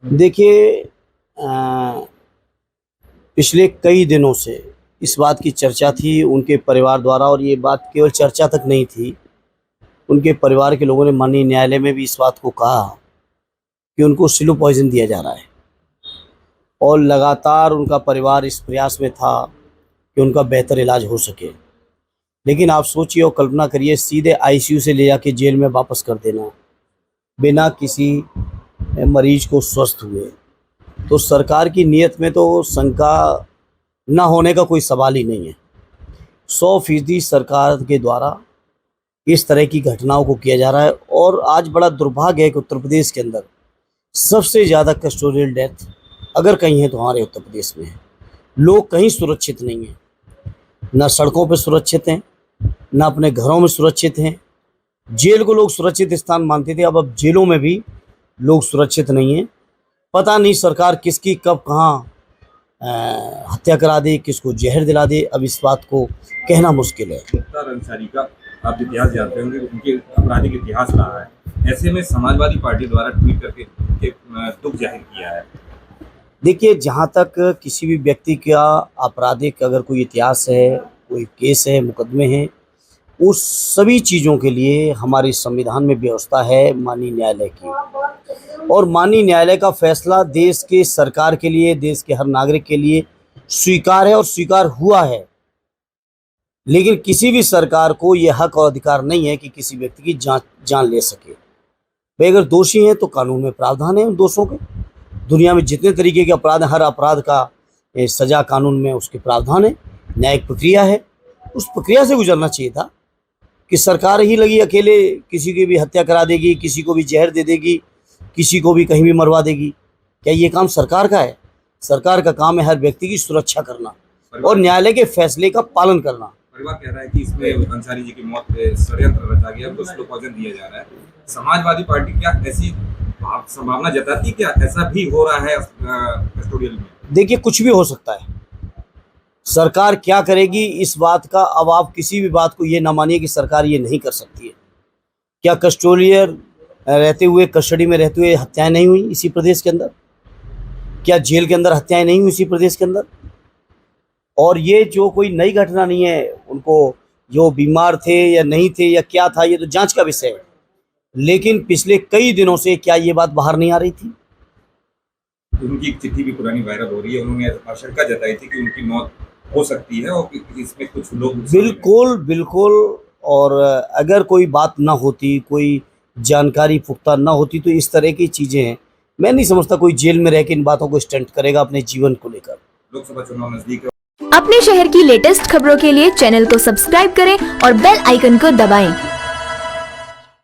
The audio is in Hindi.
देखिए, पिछले कई दिनों से इस बात की चर्चा थी उनके परिवार द्वारा, और ये बात केवल चर्चा तक नहीं थी। उनके परिवार के लोगों ने माननीय न्यायालय में भी इस बात को कहा कि उनको स्लो पॉइजन दिया जा रहा है, और लगातार उनका परिवार इस प्रयास में था कि उनका बेहतर इलाज हो सके। लेकिन आप सोचिए और कल्पना करिए, सीधे आईसीयू से ले जाके जेल में वापस कर देना बिना किसी मरीज को स्वस्थ हुए। तो सरकार की नीयत में तो शंका न होने का कोई सवाल ही नहीं है। 100% सरकार के द्वारा इस तरह की घटनाओं को किया जा रहा है। और आज बड़ा दुर्भाग्य है कि उत्तर प्रदेश के अंदर सबसे ज़्यादा कस्टोडियल डेथ अगर कहीं है तो हमारे उत्तर प्रदेश में है। लोग कहीं सुरक्षित नहीं हैं, ना सड़कों पर सुरक्षित हैं, ना अपने घरों में सुरक्षित हैं। जेल को लोग सुरक्षित स्थान मानते थे, अब जेलों में भी लोग सुरक्षित नहीं हैं। पता नहीं सरकार किसकी कब कहाँ हत्या करा दे, किसको जहर दिला दे, अब इस बात को कहना मुश्किल है। मुख्तार अंसारी का आप इतिहास जानते होंगे, उनके आपराधिक इतिहास रहा है। ऐसे में समाजवादी पार्टी द्वारा ट्वीट करके दुख जाहिर किया है। देखिए, जहाँ तक किसी भी व्यक्ति का आपराधिक अगर कोई इतिहास है, कोई केस है, मुकदमे हैं, उस सभी चीज़ों के लिए हमारे संविधान में व्यवस्था है माननीय न्यायालय की। और माननीय न्यायालय का फैसला देश के सरकार के लिए, देश के हर नागरिक के लिए स्वीकार है और स्वीकार हुआ है। लेकिन किसी भी सरकार को ये हक और अधिकार नहीं है कि किसी व्यक्ति की जान ले सके। भाई, अगर दोषी हैं तो कानून में प्रावधान है उन दोषों के। दुनिया में जितने तरीके के अपराध हैं, हर अपराध का सज़ा कानून में उसके प्रावधान है, न्यायिक प्रक्रिया है। उस प्रक्रिया से गुजरना चाहिए था कि सरकार ही लगी अकेले किसी की भी हत्या करा देगी, किसी को भी जहर दे देगी, किसी को भी कहीं भी मरवा देगी। क्या ये काम सरकार का है? सरकार का काम है हर व्यक्ति की सुरक्षा करना और न्यायालय के फैसले का पालन करना। परिवार कह रहा है कि इसमें अंसारी जी की मौत पे षड्यंत्र रचा गया, तो स्लो पॉइजन दिया जा रहा है। समाजवादी पार्टी क्या ऐसी संभावना जताती, क्या ऐसा भी हो रहा है कस्टोडियल में? देखिए, कुछ भी हो सकता है। सरकार क्या करेगी इस बात का, अब आप किसी भी बात को ये ना मानिए कि सरकार ये नहीं कर सकती है। क्या कस्टोडियल रहते हुए, कस्टडी में रहते हुए हत्याएं नहीं हुई इसी प्रदेश के अंदर? क्या जेल के अंदर हत्याएं नहीं हुई इसी प्रदेश के अंदर? और ये जो कोई नई घटना नहीं है, उनको जो बीमार थे या नहीं थे या क्या था, ये तो जांच का विषय है। लेकिन पिछले कई दिनों से क्या ये बात बाहर नहीं आ रही थी? उनकी एक चिट्ठी भी पुरानी वायरल हो रही है। उन्होंने आशंका जताई थी कि उनकी मौत हो सकती है और इसमें कुछ लोग बिल्कुल। और अगर कोई बात ना होती, कोई जानकारी पुख्ता ना होती, तो इस तरह की चीज़ें हैं। मैं नहीं समझता कोई जेल में रह के इन बातों को स्टंट करेगा अपने जीवन को लेकर। लोकसभा चुनाव नजदीक है। अपने शहर की लेटेस्ट खबरों के लिए चैनल को सब्सक्राइब करें और बेल आइकन को दबाएं।